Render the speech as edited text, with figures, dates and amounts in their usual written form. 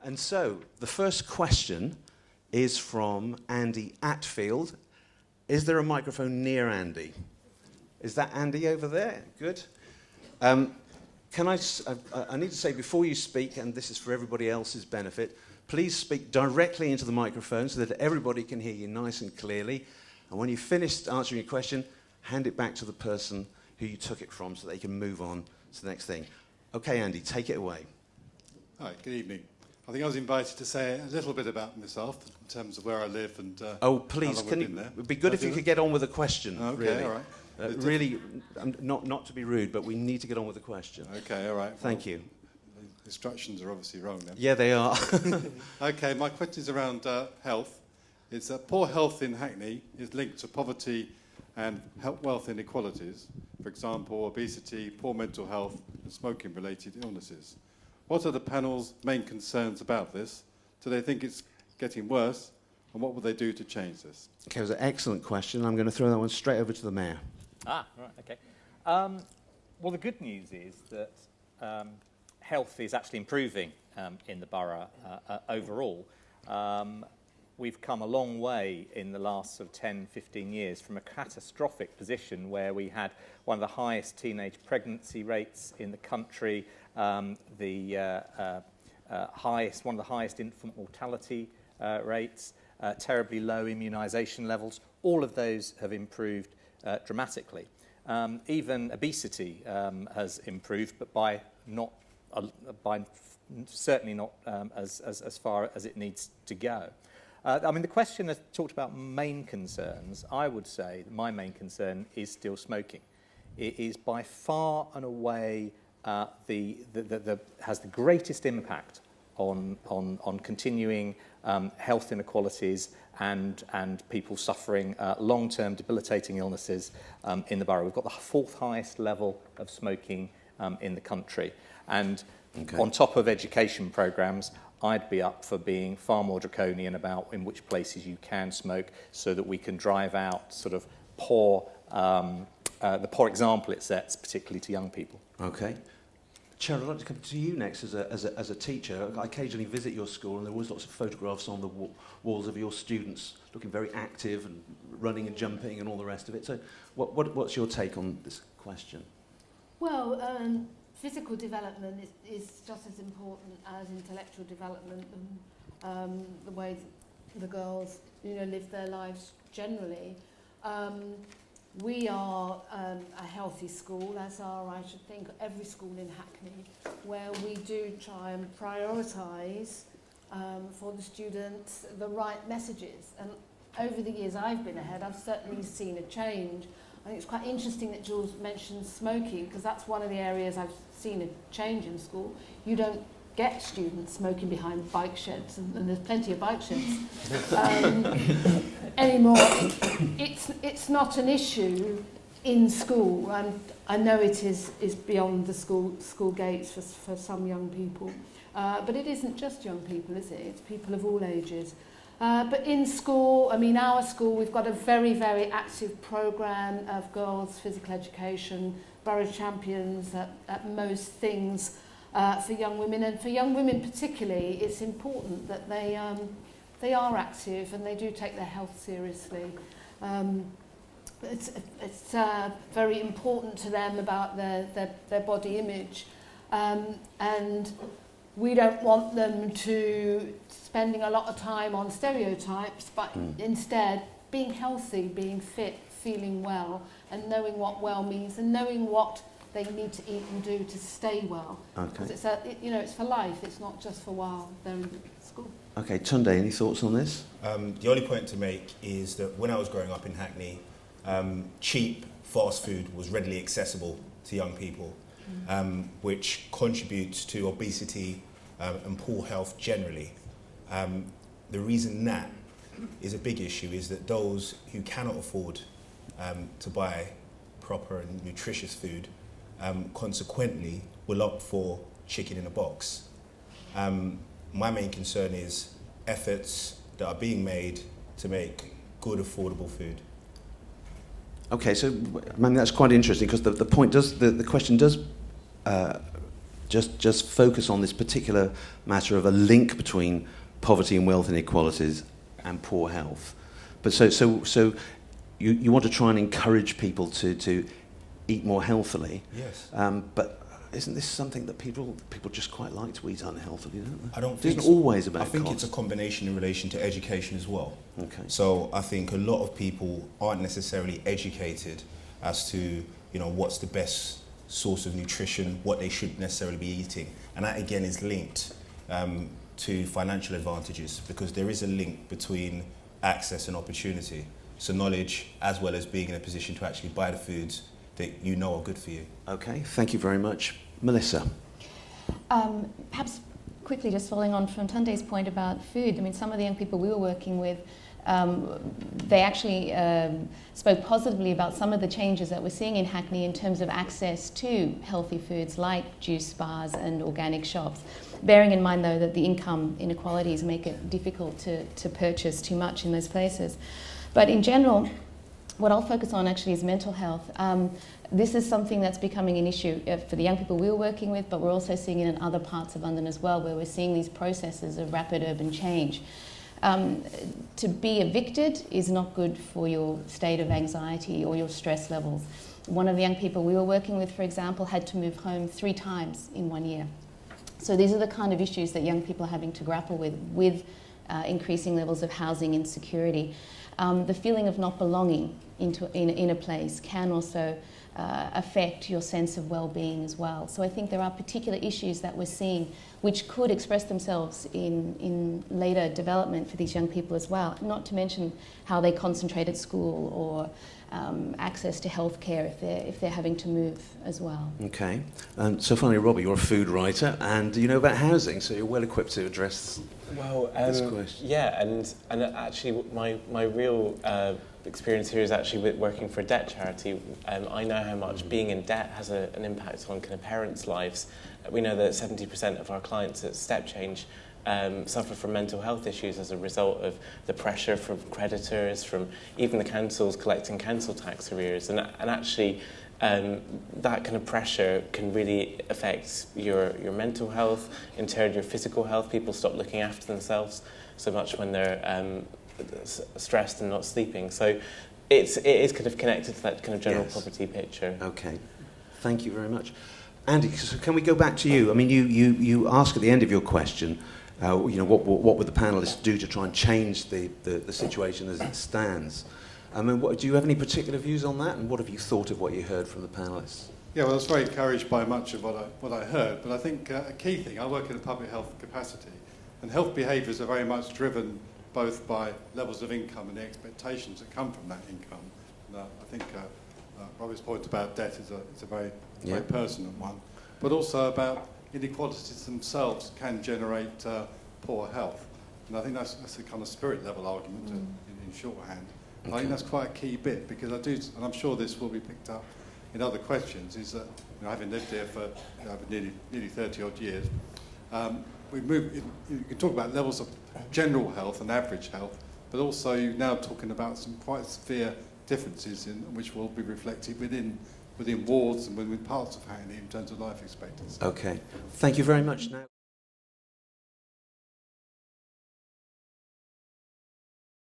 And so, the first question is from Andy Atfield. Is there a microphone near Andy? Is that Andy over there? Good. I need to say before you speak, and this is for everybody else's benefit, please speak directly into the microphone so that everybody can hear you nice and clearly. And when you've finished answering your question, hand it back to the person who you took it from so they can move on to the next thing. Okay, Andy, take it away. Hi, good evening. I think I was invited to say a little bit about myself in terms of where I live and oh, please, how long I've been there. It would be good if you could get on with the question, okay, really. All right. Really, not to be rude, but we need to get on with the question. Okay, all right. Thank you. The instructions are obviously wrong then. Yeah, they are. Okay, my question is around health. It's that poor health in Hackney is linked to poverty and wealth inequalities. For example, obesity, poor mental health, and smoking-related illnesses. What are the panel's main concerns about this? Do they think it's getting worse? And what will they do to change this? Okay, it was an excellent question. I'm going to throw that one straight over to the Mayor. Right, okay. Well, the good news is that health is actually improving in the borough overall. We've come a long way in the last sort of 10, 15 years from a catastrophic position where we had one of the highest teenage pregnancy rates in the country, one of the highest infant mortality rates, terribly low immunisation levels. All of those have improved dramatically. Even obesity has improved, but certainly not as far as it needs to go. I mean, the question has talked about main concerns. I would say that my main concern is still smoking. It is by far and away has the greatest impact on continuing health inequalities and people suffering long-term debilitating illnesses in the borough. We've got the fourth highest level of smoking in the country. And on top of education programmes, I'd be up for being far more draconian about in which places you can smoke so that we can drive out sort of the poor example it sets, particularly to young people. Okay. Cheryl, I'd like to come to you next as a teacher. I occasionally visit your school and there are always lots of photographs on the walls of your students looking very active and running and jumping and all the rest of it. So what's your take on this question? Well, physical development is just as important as intellectual development and the way the girls live their lives generally. We are a healthy school, as are, I should think, every school in Hackney, where we do try and prioritise for the students the right messages. And over the years I've been ahead, I've certainly seen a change. I think it's quite interesting that Jules mentioned smoking, because that's one of the areas I've seen a change in school. You don't get students smoking behind bike sheds, and there's plenty of bike sheds anymore. It's not an issue in school, and I know it is beyond the school gates for some young people, but it isn't just young people, is it? It's people of all ages. But in school, I mean, our school, we've got a very, very active programme of girls' physical education, borough champions at most things for young women. And for young women particularly, it's important that they are active and they do take their health seriously. It's very important to them about their body image. And we don't want them to spending a lot of time on stereotypes, but instead being healthy, being fit, feeling well, and knowing what well means, and knowing what they need to eat and do to stay well. Okay. It's it's for life. It's not just for while they're in school. Okay, Tunde, any thoughts on this? The only point to make is that when I was growing up in Hackney, cheap fast food was readily accessible to young people, which contributes to obesity and poor health generally. The reason that is a big issue is that those who cannot afford to buy proper and nutritious food consequently will opt for chicken in a box. My main concern is efforts that are being made to make good, affordable food. Okay, so I mean, that's quite interesting because the point does, the question does just focus on this particular matter of a link between poverty and wealth inequalities and poor health. But so you want to try and encourage people to eat more healthily. Yes. But isn't this something that people just quite like to eat unhealthily, don't they? I don't think it's always about I think cost. it's a combination in relation to education as well. Okay. So I think a lot of people aren't necessarily educated as to, you know, what's the best source of nutrition, what they should necessarily be eating. And that again is linked to financial advantages, because there is a link between access and opportunity. So knowledge, as well as being in a position to actually buy the foods that you know are good for you. Okay, thank you very much. Melissa. Perhaps quickly, just following on from Tunde's point about food, I mean, some of the young people we were working with, they actually spoke positively about some of the changes that we're seeing in Hackney in terms of access to healthy foods like juice bars and organic shops. Bearing in mind, though, that the income inequalities make it difficult to purchase too much in those places. But in general, what I'll focus on actually is mental health. This is something that's becoming an issue for the young people we were working with, but we're also seeing it in other parts of London as well, where we're seeing these processes of rapid urban change. To be evicted is not good for your state of anxiety or your stress levels. One of the young people we were working with, for example, had to move home 3 times in 1 year. So these are the kind of issues that young people are having to grapple with increasing levels of housing insecurity. The feeling of not belonging in a place can also affect your sense of well-being as well. So I think there are particular issues that we're seeing which could express themselves in later development for these young people as well, not to mention how they concentrate at school or access to healthcare if they're having to move as well. Okay. So finally, Robbie, you're a food writer and you know about housing, so you're well equipped to address this question. Yeah, and actually my real experience here is actually with working for a debt charity. I know how much being in debt has an impact on kind of parents' lives. We know that 70% of our clients at Step Change suffer from mental health issues as a result of the pressure from creditors, from even the councils collecting council tax arrears. And actually, that kind of pressure can really affect your mental health, in turn your physical health. People stop looking after themselves so much when they're stressed and not sleeping. So it is kind of connected to that kind of general poverty picture. Okay, thank you very much. Andy, so can we go back to you? I mean, you ask at the end of your question, you know, what would the panelists do to try and change the situation as it stands? I mean, do you have any particular views on that, and what have you thought of what you heard from the panelists? Yeah, well, I was very encouraged by much of what I heard, but I think a key thing, I work in a public health capacity, and health behaviours are very much driven both by levels of income and the expectations that come from that income. And, I think Robbie's point about debt is a very pertinent one, but also about inequalities themselves can generate poor health. And I think that's a kind of spirit level argument in shorthand. Okay. I think that's quite a key bit, because and I'm sure this will be picked up in other questions, is that, you know, having lived here for nearly 30 odd years, you can talk about levels of general health and average health, but also you're now talking about some quite severe differences which will be reflected within wards and within parts of Hackney in terms of life expectancy. Okay, thank you very much now.